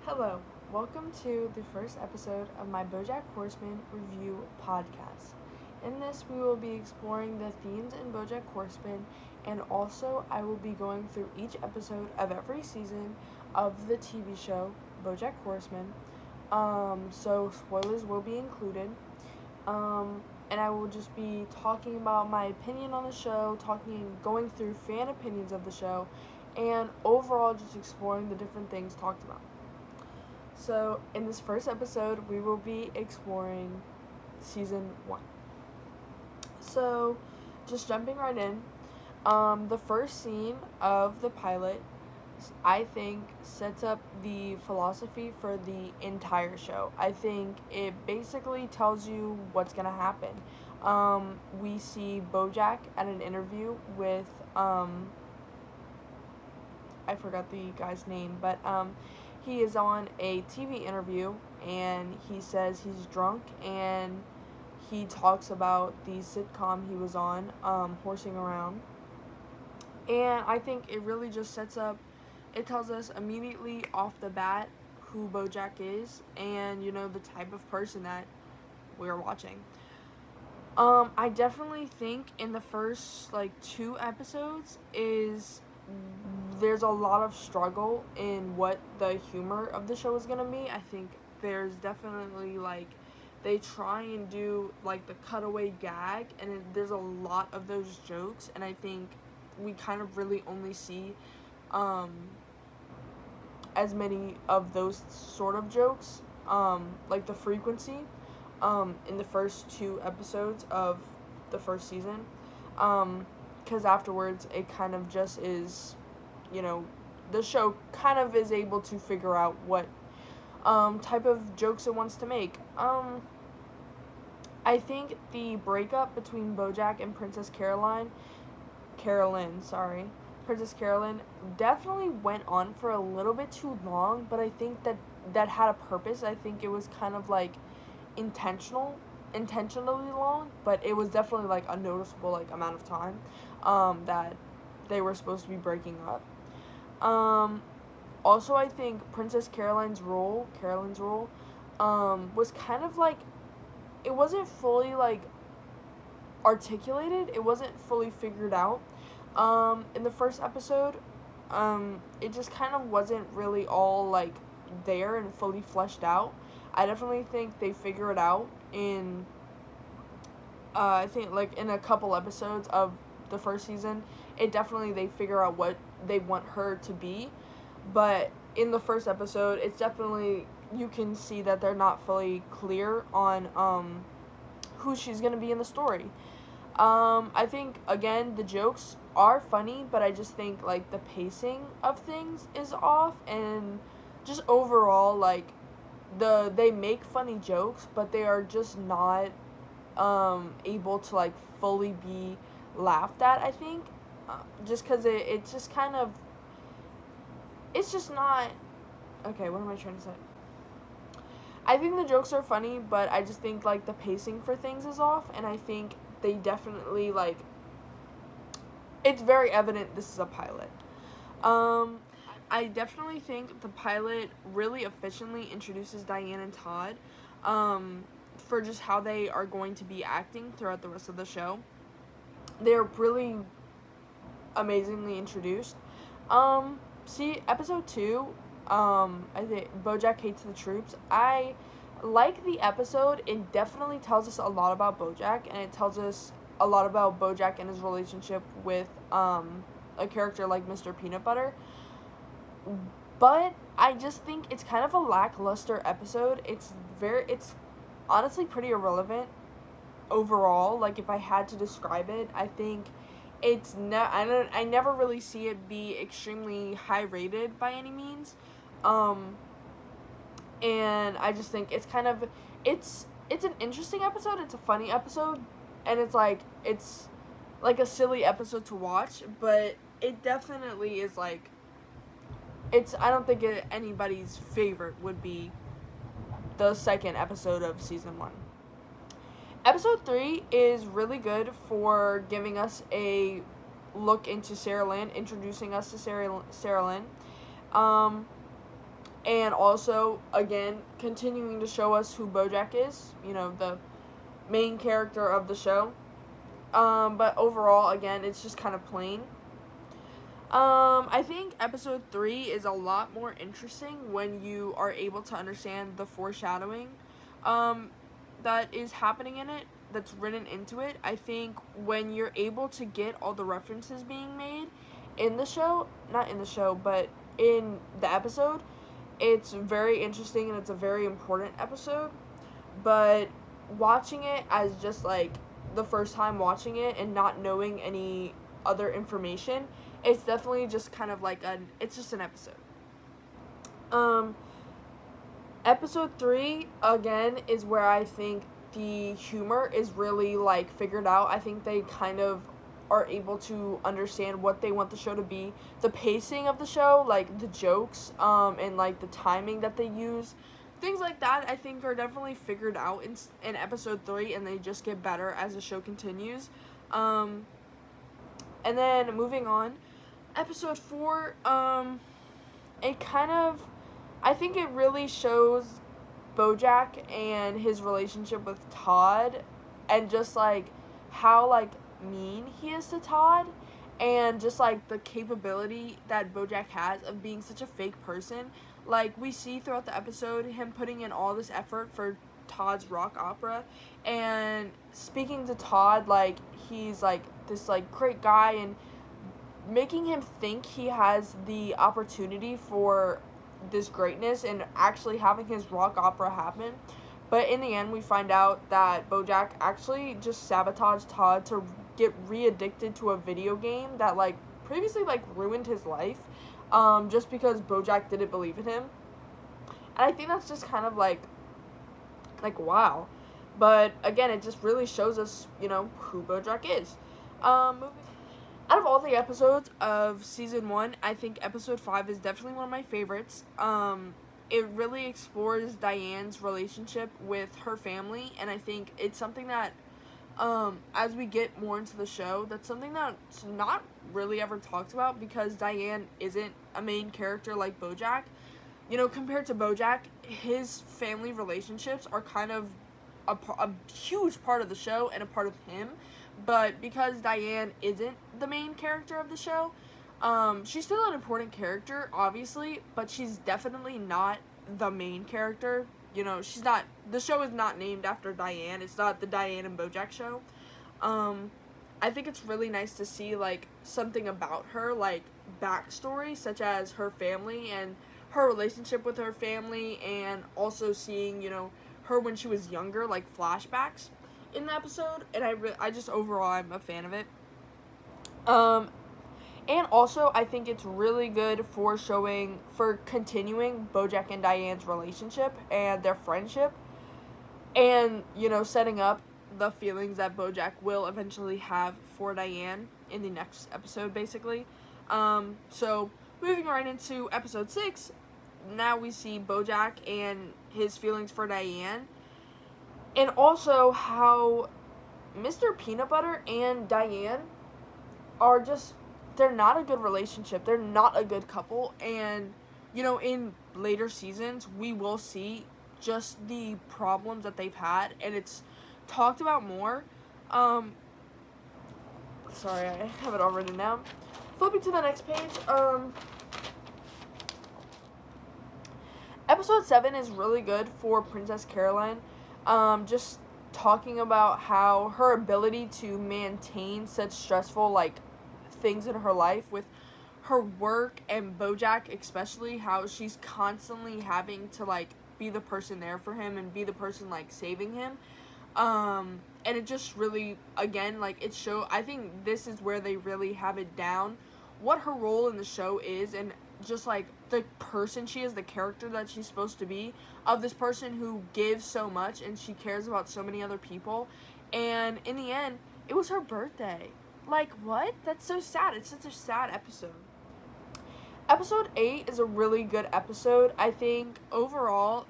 Hello, welcome to the first episode of my Bojack Horseman review podcast. In this, we will be exploring the themes in Bojack Horseman, and also I will be going through each episode of every season of the TV show Bojack Horseman. So spoilers will be included. And I will just be talking about my opinion on the show, going through fan opinions of the show, and overall just exploring the different things talked about. So, in this first episode, we will be exploring season 1. So, just jumping right in, the first scene of the pilot, I think, sets up the philosophy for the entire show. I think it basically tells you what's going to happen. We see Bojack at an interview with, I forgot the guy's name, but, he is on a TV interview and he says he's drunk and he talks about the sitcom he was on, Horsing Around. And I think it really just it tells us immediately off the bat who Bojack is and, the type of person that we're watching. I definitely think in the first, 2 episodes there's a lot of struggle in what the humor of the show is going to be. I think there's definitely, they try and do, the cutaway gag, and there's a lot of those jokes, and I think we kind of really only see, as many of those sort of jokes, the frequency, in the first 2 episodes of the first season, because afterwards it kind of just is, the show kind of is able to figure out what type of jokes it wants to make. I think the breakup between Bojack and Princess Carolyn, definitely went on for a little bit too long, but I think that had a purpose. I think it was kind of intentionally long, but it was definitely a noticeable amount of time that they were supposed to be breaking up. Also, I think Princess Carolyn's role, was kind of it wasn't fully articulated. It wasn't fully figured out. In the first episode, it just kind of wasn't really all there and fully fleshed out. I definitely think they figure it out in, I think in a couple episodes of the first season. They figure out what they want her to be, but in the first episode, it's definitely, you can see that they're not fully clear on who she's gonna be in the story. I think, again, the jokes are funny, but I just think the pacing of things is off, and just overall they make funny jokes, but they are just not able to fully be laughed at. I think just because it's just kind of, it's just not, okay, what am I trying to say? I think the jokes are funny, but I just think the pacing for things is off, and I think they definitely it's very evident this is a pilot. I definitely think the pilot really efficiently introduces Diane and Todd, for just how they are going to be acting throughout the rest of the show. They're really amazingly introduced. See, episode 2, I think Bojack Hates the Troops. I like the episode. It definitely tells us a lot about Bojack, and it tells us a lot about Bojack and his relationship with a character like Mr. Peanut Butter. But I just think it's kind of a lackluster episode. It's honestly pretty irrelevant overall. If I had to describe it, I think I never really see it be extremely high rated by any means. And I just think it's kind of, it's an interesting episode. It's a funny episode, and it's a silly episode to watch, but it definitely is I don't think anybody's favorite would be the second episode of season 1. Episode 3 is really good for giving us a look into Sarah Lynn, introducing us to Sarah Lynn. and also, again, continuing to show us who Bojack is, the main character of the show. But overall, again, it's just kind of plain. I think episode 3 is a lot more interesting when you are able to understand the foreshadowing that is happening in it, that's written into it. I think when you're able to get all the references being made in the show, not in the show, but in the episode, it's very interesting and it's a very important episode. But watching it as just like the first time watching it and not knowing any other information, it's definitely just kind of like it's just an episode. Episode 3, again, is where I think the humor is really like figured out. I think they kind of are able to understand what they want the show to be. The pacing of the show, like the jokes, and like the timing that they use, things like that, I think are definitely figured out in episode 3, and they just get better as the show continues. And then moving on, episode 4, it kind of, I think it really shows Bojack and his relationship with Todd, and just like how like mean he is to Todd, and just like the capability that Bojack has of being such a fake person. Like, we see throughout the episode him putting in all this effort for Todd's rock opera, and speaking to Todd like he's like this like great guy, and making him think he has the opportunity for this greatness and actually having his rock opera happen. But in the end, we find out that Bojack actually just sabotaged Todd to get re-addicted to a video game that like previously like ruined his life, just because Bojack didn't believe in him. And I think that's just kind of like wow. But again, it just really shows us, who Bojack is. Out of all the episodes of season 1, I think episode 5 is definitely one of my favorites. It really explores Diane's relationship with her family, and I think it's something that, as we get more into the show, that's something that's not really ever talked about, because Diane isn't a main character like Bojack. Compared to Bojack, his family relationships are kind of a huge part of the show and a part of him. But because Diane isn't the main character of the show, she's still an important character, obviously, but she's definitely not the main character. She's not, the show is not named after Diane. It's not the Diane and Bojack show. I think it's really nice to see, like, something about her, like, backstory, such as her family and her relationship with her family, and also seeing, her when she was younger, like, flashbacks in the episode, and I just overall, I'm a fan of it. And also, I think it's really good for continuing Bojack and Diane's relationship and their friendship, and, setting up the feelings that Bojack will eventually have for Diane in the next episode, basically. So, moving right into episode 6, now we see Bojack and his feelings for Diane, and also how Mr. Peanut Butter and Diane are just, they're not a good relationship. They're not a good couple. And, in later seasons, we will see just the problems that they've had, and it's talked about more. Sorry, I have it all written down. Flipping to the next page, episode 7 is really good for Princess Caroline. Just talking about how her ability to maintain such stressful, like, things in her life with her work, and Bojack especially, how she's constantly having to, like, be the person there for him and be the person, like, saving him. And it just really, again, like, I think this is where they really have it down, what her role in the show is, and just, like, the person she is, the character that she's supposed to be, of this person who gives so much and she cares about so many other people. And in the end, it was her birthday. Like, what? That's so sad. It's such a sad episode. Episode 8 is a really good episode. I think overall,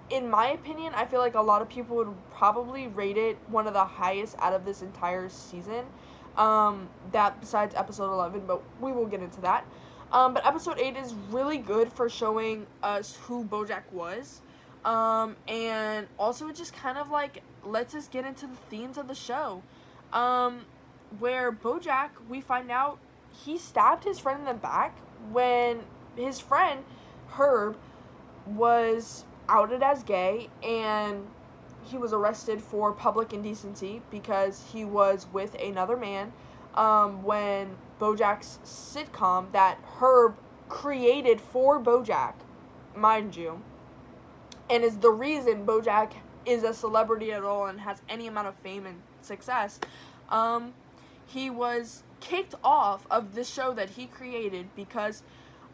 in my opinion, I feel like a lot of people would probably rate it one of the highest out of this entire season. That besides episode 11, but we will get into that. But episode 8 is really good for showing us who Bojack was. And also it just kind of like lets us get into the themes of the show. Where Bojack, we find out he stabbed his friend in the back when his friend, Herb, was outed as gay, and he was arrested for public indecency because he was with another man when Bojack's sitcom that Herb created for Bojack, mind you, and is the reason Bojack is a celebrity at all and has any amount of fame and success, he was kicked off of this show that he created because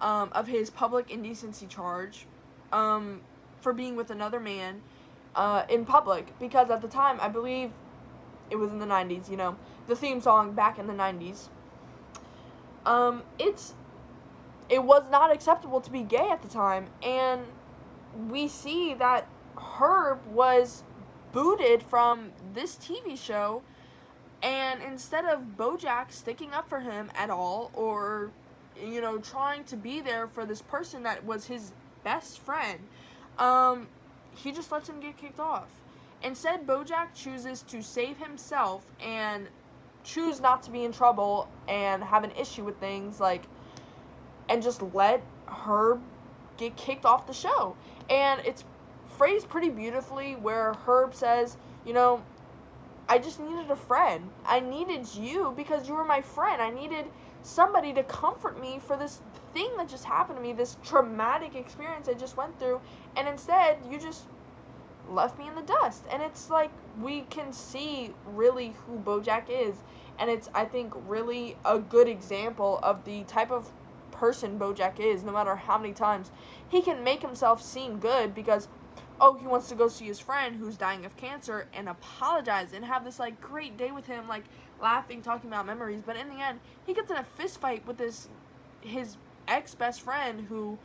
of his public indecency charge for being with another man in public. Because at the time, I believe it was in the 90s, you know, the theme song back in the 90s, it was not acceptable to be gay at the time, and we see that Herb was booted from this TV show, and instead of Bojack sticking up for him at all, or, you know, trying to be there for this person that was his best friend, he just lets him get kicked off. Instead, Bojack chooses to save himself and choose not to be in trouble and have an issue with things, like, and just let Herb get kicked off the show. And it's phrased pretty beautifully where Herb says, you know, I just needed a friend. I needed you because you were my friend. I needed somebody to comfort me for this thing that just happened to me, this traumatic experience I just went through, and instead you just left me in the dust. And it's like, we can see really who Bojack is, and it's, I think, really a good example of the type of person Bojack is. No matter how many times he can make himself seem good because, oh, he wants to go see his friend who's dying of cancer and apologize and have this, like, great day with him, like, laughing, talking about memories, but in the end, he gets in a fist fight with his ex-best friend who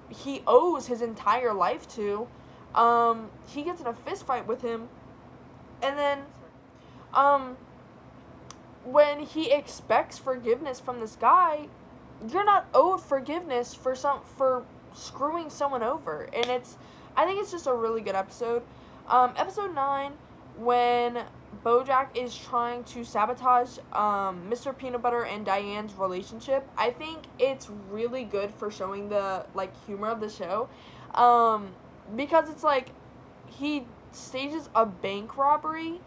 he owes his entire life to. He gets in a fist fight with him, and then, when he expects forgiveness from this guy, you're not owed forgiveness for screwing someone over, and I think it's just a really good episode. Episode 9, when Bojack is trying to sabotage Mr. Peanut Butter and Diane's relationship, I think it's really good for showing the, like, humor of the show. Because it's like, he stages a bank robbery,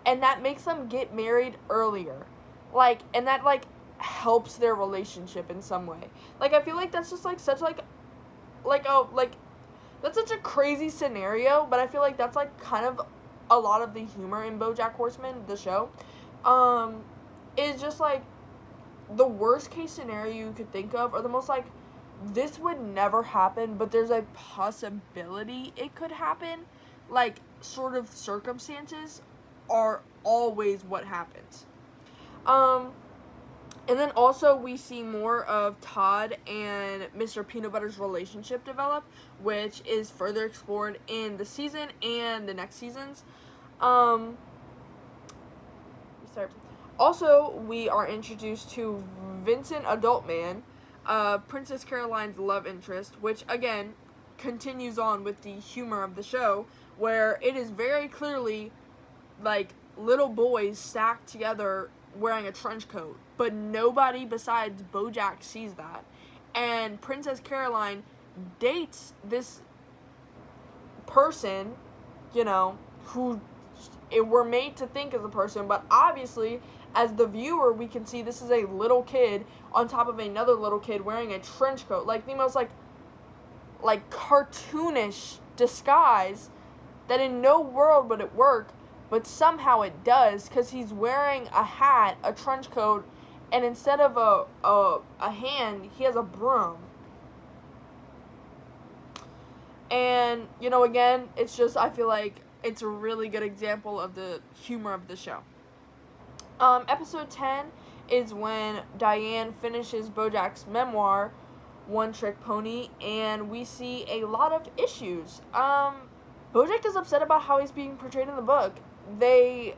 and that makes them get married earlier. Like, and that, like, helps their relationship in some way. Like, I feel like that's just, like, such, that's such a crazy scenario, but I feel like that's, like, kind of a lot of the humor in Bojack Horseman, the show. Is just, like, the worst case scenario you could think of, or the most, like, this would never happen, but there's a possibility it could happen, like, sort of circumstances are always what happens. And then also we see more of Todd and Mr. Peanut Butter's relationship develop, which is further explored in the season and the next seasons. Also, we are introduced to Vincent Adultman, Princess Caroline's love interest, which again continues on with the humor of the show, where it is very clearly like little boys stacked together wearing a trench coat, but nobody besides Bojack sees that. And Princess Caroline dates this person, you know, who we're made to think is a person, but obviously, as the viewer, we can see this is a little kid on top of another little kid wearing a trench coat. Like, the most, like cartoonish disguise that in no world would it work, but somehow it does, because he's wearing a hat, a trench coat, and instead of a hand, he has a broom. And, you know, again, it's just, I feel like it's a really good example of the humor of the show. Episode 10 is when Diane finishes Bojack's memoir, One Trick Pony, and we see a lot of issues. Bojack is upset about how he's being portrayed in the book. They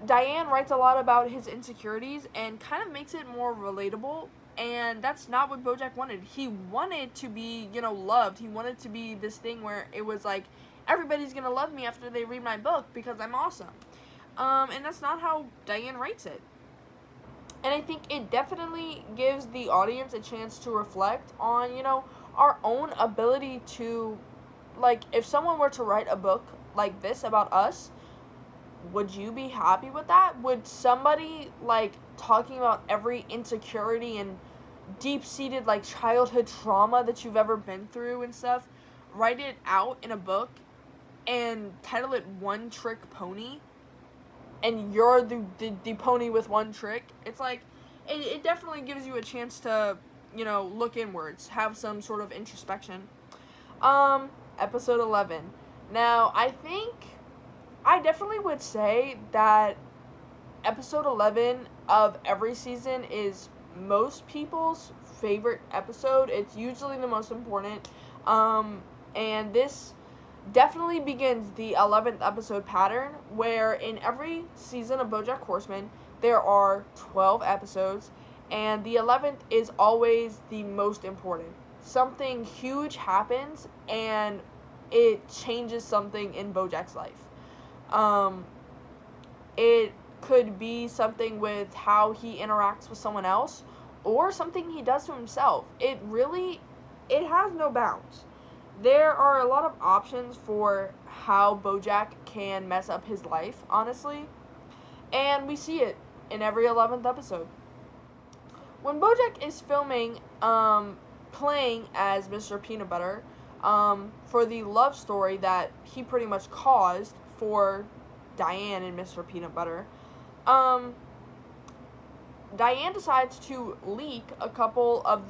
Diane writes a lot about his insecurities and kind of makes it more relatable. And that's not what Bojack wanted. He wanted to be, loved. He wanted to be this thing where it was like, everybody's gonna love me after they read my book because I'm awesome. And that's not how Diane writes it. And I think it definitely gives the audience a chance to reflect on, our own ability to, like, if someone were to write a book like this about us, would you be happy with that? Would somebody, like, talking about every insecurity and deep-seated, like, childhood trauma that you've ever been through and stuff, write it out in a book and title it One Trick Pony, and you're the pony with one trick? It's like, it definitely gives you a chance to, look inwards, have some sort of introspection. Episode 11. Now, I definitely would say that episode 11 of every season is most people's favorite episode. It's usually the most important. And this definitely begins the 11th episode pattern, where in every season of Bojack Horseman, there are 12 episodes, and the 11th is always the most important. Something huge happens, and it changes something in Bojack's life. It could be something with how he interacts with someone else, or something he does to himself. It has no bounds. There are a lot of options for how Bojack can mess up his life, honestly, and we see it in every 11th episode. When Bojack is filming, playing as Mr. Peanut Butter, for the love story that he pretty much caused for Diane and Mr. Peanut Butter, Diane decides to leak a couple of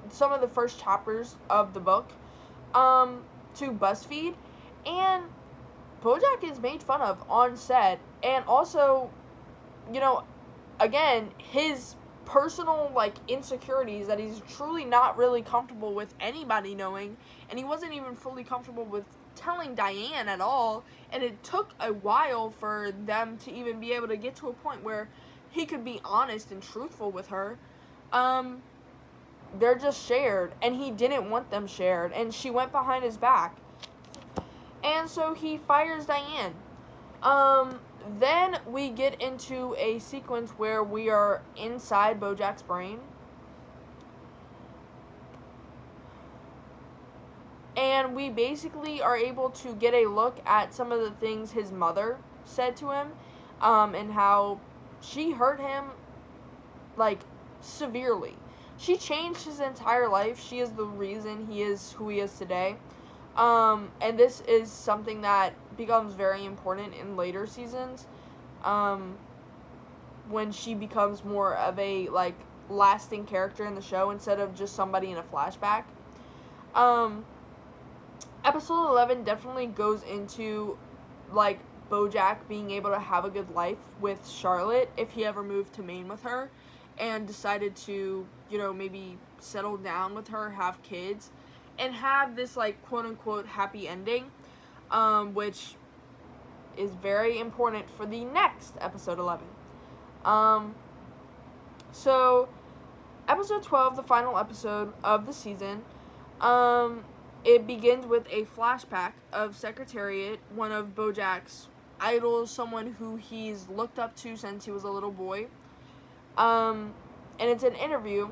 some of the first chapters of the book, to BuzzFeed, and Bojack is made fun of on set, and also, again, his personal, like, insecurities that he's truly not really comfortable with anybody knowing, and he wasn't even fully comfortable with telling Diane at all, and it took a while for them to even be able to get to a point where he could be honest and truthful with her. They're just shared, and he didn't want them shared, and she went behind his back. And so he fires Diane. Then we get into a sequence where we are inside Bojack's brain. And we basically are able to get a look at some of the things his mother said to him, and how she hurt him, like, severely. She changed his entire life. She is the reason he is who he is today. And this is something that becomes very important in later seasons, when she becomes more of a, like, lasting character in the show instead of just somebody in a flashback. Episode 11 definitely goes into, like, Bojack being able to have a good life with Charlotte if he ever moved to Maine with her and decided to, maybe settle down with her, have kids, and have this, like, quote-unquote happy ending, which is very important for the next episode 11. So, episode 12, the final episode of the season, it begins with a flashback of Secretariat, one of Bojack's idols, someone who he's looked up to since he was a little boy. And it's an interview